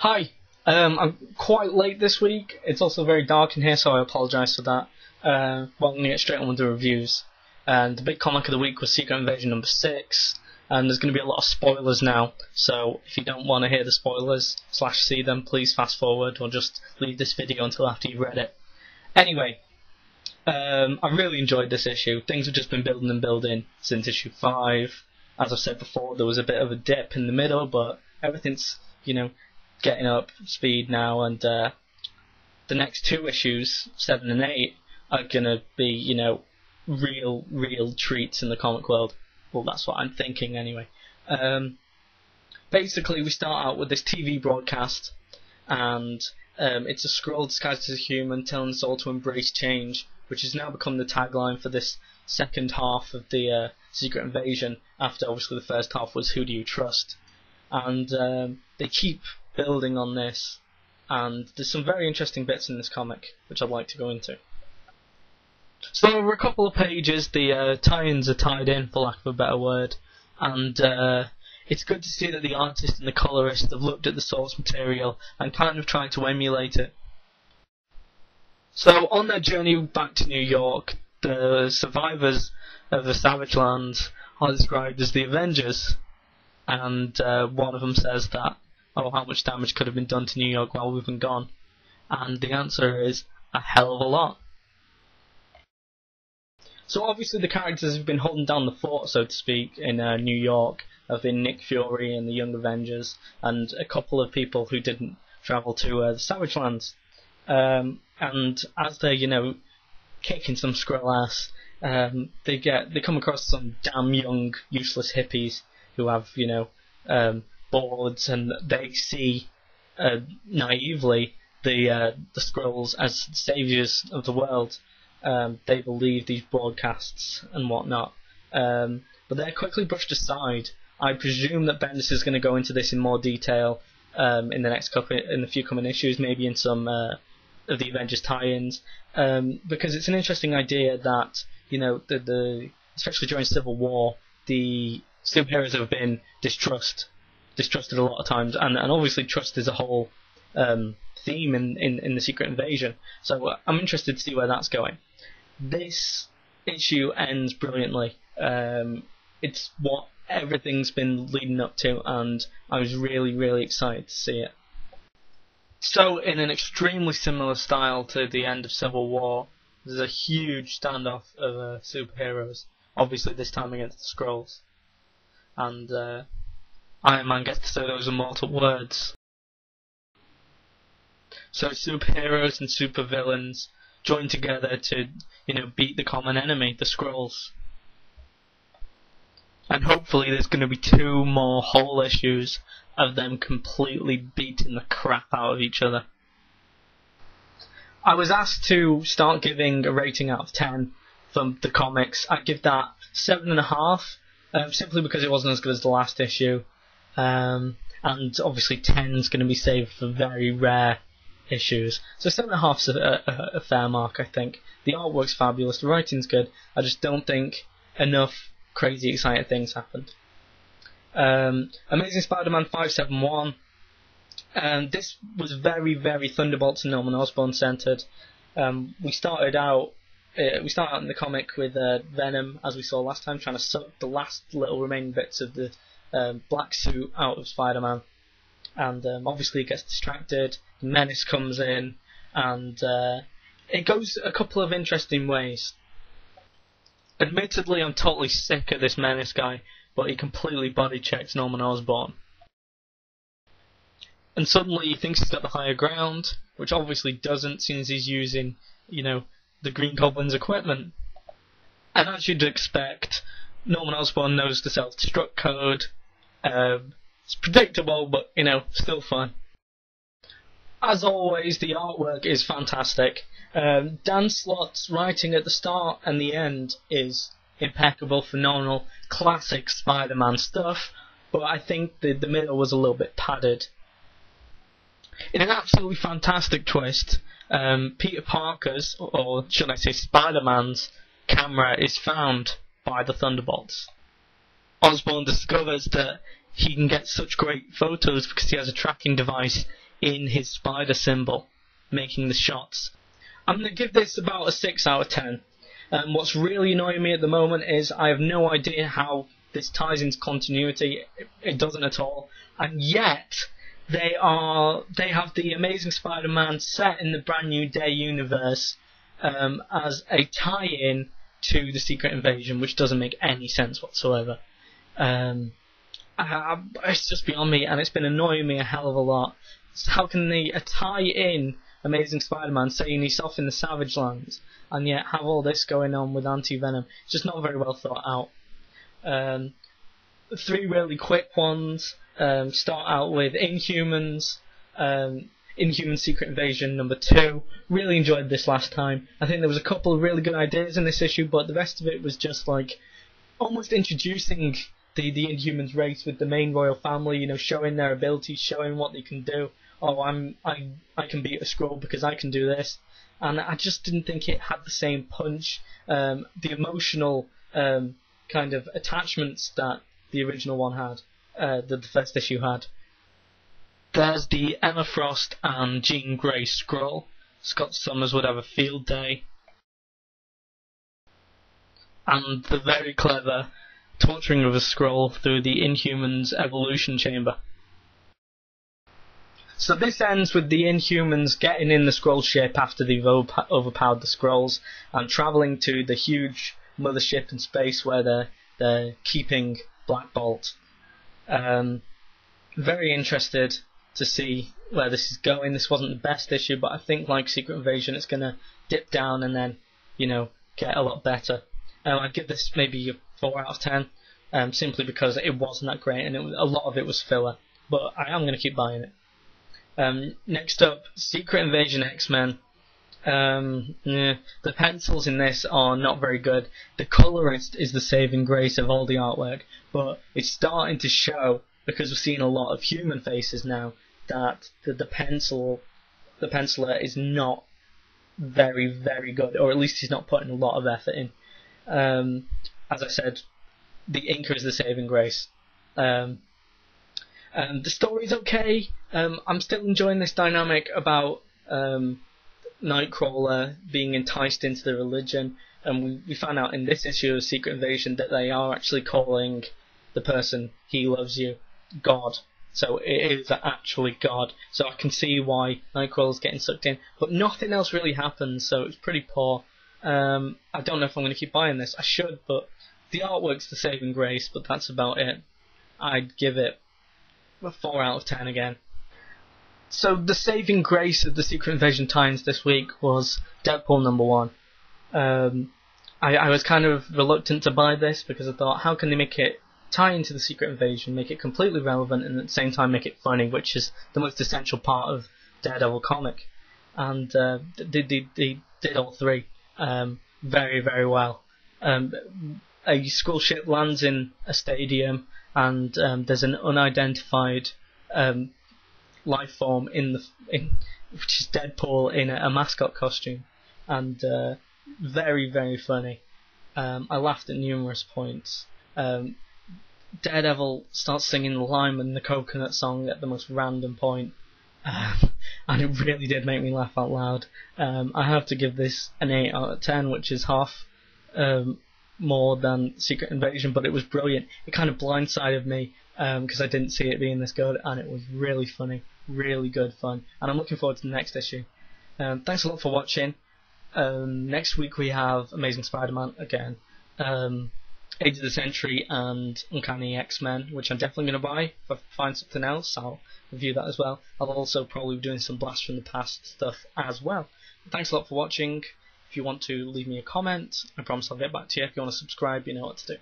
Hi. I'm quite late this week. It's also very dark in here, so I apologise for that. Well, I'm going to get straight on with the reviews. And the big comic of the week was Secret Invasion number 6. And there's going to be a lot of spoilers now, so if you don't want to hear the spoilers / see them, please fast forward or just leave this video until after you've read it. Anyway, I really enjoyed this issue. Things have just been building and building since issue 5. As I've said before, there was a bit of a dip in the middle, but everything's, getting up speed now, and the next 2 issues, 7 and 8, are going to be, real treats in the comic world. Well, that's what I'm thinking anyway. Basically, we start out with this TV broadcast, and it's a Skrull disguised as a human telling us all to embrace change, which has now become the tagline for this second half of the Secret Invasion, after obviously the first half was Who Do You Trust? And they keep building on this, and there's some very interesting bits in this comic, which I'd like to go into. So over a couple of pages, the tie-ins are tied in, for lack of a better word, and it's good to see that the artist and the colorist have looked at the source material and kind of tried to emulate it. So on their journey back to New York, the survivors of the Savage Lands are described as the Avengers, and one of them says that, how much damage could have been done to New York while we've been gone? And the answer is, a hell of a lot. So obviously the characters have been holding down the fort, so to speak, in New York. Have been Nick Fury and the Young Avengers, and a couple of people who didn't travel to the Savage Lands. And as they're, kicking some Skrull ass, they come across some damn young, useless hippies who have, boards, and they see naively the Skrulls as saviors of the world. They believe these broadcasts and whatnot, but they're quickly brushed aside. I presume that Bendis is going to go into this in more detail in the few coming issues, maybe in some of the Avengers tie-ins, because it's an interesting idea that especially during Civil War, the superheroes have been distrusted a lot of times, and obviously trust is a whole theme in the Secret Invasion. So I'm interested to see where that's going. This issue ends brilliantly. It's what everything's been leading up to, and I was really, really excited to see it. So, in an extremely similar style to the end of Civil War, there's a huge standoff of superheroes, obviously this time against the Skrulls. And Iron Man gets to say those immortal words. So superheroes and supervillains join together to, beat the common enemy, the Skrulls. And hopefully there's going to be 2 more whole issues of them completely beating the crap out of each other. I was asked to start giving a rating out of 10 from the comics. I'd give that 7.5, simply because it wasn't as good as the last issue. And obviously 10 is going to be saved for very rare issues. So 7.5 is a fair mark, I think. The artwork's fabulous, the writing's good. I just don't think enough crazy exciting things happened. Amazing Spider-Man 571. This was very, very Thunderbolts and Norman Osborn centered. We started out in the comic with Venom, as we saw last time, trying to suck the last little remaining bits of the black suit out of Spider-Man, and obviously he gets distracted. Menace comes in, and it goes a couple of interesting ways. Admittedly, I'm totally sick of this Menace guy, but he completely body checks Norman Osborn. And suddenly he thinks he's got the higher ground, which obviously doesn't, since he's using, the Green Goblin's equipment. And as you'd expect, Norman Osborn knows the self-destruct code. It's predictable, but, still fun. As always, the artwork is fantastic. Dan Slott's writing at the start and the end is impeccable, phenomenal, classic Spider-Man stuff, but I think the middle was a little bit padded. In an absolutely fantastic twist, Peter Parker's, or should I say Spider-Man's, camera is found by the Thunderbolts. Osborn discovers that he can get such great photos because he has a tracking device in his spider symbol, making the shots. I'm going to give this about a 6 out of 10. What's really annoying me at the moment is I have no idea how this ties into continuity. It doesn't at all. And yet, they have the Amazing Spider-Man set in the Brand New Day universe as a tie-in to the Secret Invasion, which doesn't make any sense whatsoever. It's just beyond me, and it's been annoying me a hell of a lot. So how can they tie in Amazing Spider-Man saying he's off in the Savage Lands, and yet have all this going on with Anti-Venom? It's just not very well thought out. 3 really quick ones. Start out with Inhumans. Inhuman Secret Invasion number 2. Really enjoyed this last time. I think there was a couple of really good ideas in this issue, but the rest of it was just like almost introducing the Inhumans race with the main royal family, you know, showing their abilities, showing what they can do. Oh, I can beat a Skrull because I can do this. And I just didn't think it had the same punch, the emotional kind of attachments that the original one had, that the first issue had. There's the Emma Frost and Jean Grey Skrull. Scott Summers would have a field day. And the very clever torturing of a Skrull through the Inhumans evolution chamber. So this ends with the Inhumans getting in the Skrull ship after they've overpowered the Skrulls and travelling to the huge mothership in space where they're keeping Black Bolt. Very interested to see where this is going. This wasn't the best issue, but I think like Secret Invasion, it's going to dip down and then, you know, get a lot better. I'd give this maybe a 4 out of 10, simply because it wasn't that great and a lot of it was filler. But I am going to keep buying it. Next up, Secret Invasion X-Men. The pencils in this are not very good. The colorist is the saving grace of all the artwork, but it's starting to show, because we're seeing a lot of human faces now, that the penciler is not very, very good, or at least he's not putting a lot of effort in. As I said, the inker is the saving grace. The story's okay. I'm still enjoying this dynamic about Nightcrawler being enticed into the religion, and we found out in this issue of Secret Invasion that they are actually calling the person "He loves you" God. So it is actually God. So I can see why Nightcrawler's getting sucked in, but nothing else really happens, so it's pretty poor. I don't know if I'm going to keep buying this. I should, but the artwork's the saving grace, but that's about it. I'd give it a 4 out of 10 again. So the saving grace of the Secret Invasion tie-ins this week was Deadpool number 1. I was kind of reluctant to buy this because I thought, how can they make it tie into the Secret Invasion, make it completely relevant, and at the same time make it funny, which is the most essential part of Daredevil comic. And they did all 3 very, very well. A school ship lands in a stadium, and there's an unidentified life form which is Deadpool in a mascot costume, and very, very funny. I laughed at numerous points. Daredevil starts singing the Lime and the Coconut song at the most random point, and it really did make me laugh out loud. I have to give this an 8 out of 10, which is half more than Secret Invasion, but it was brilliant. It kind of blindsided me because I didn't see it being this good, and it was really funny, really good fun, and I'm looking forward to the next issue. Thanks a lot for watching. Next week we have Amazing Spider-Man again, Age of the Century and Uncanny X-Men, which I'm definitely going to buy. If I find something else, I'll review that as well. I'll also probably be doing some Blast from the Past stuff as well. Thanks a lot for watching. If you want to leave me a comment, I promise I'll get back to you. If you want to subscribe, you know what to do.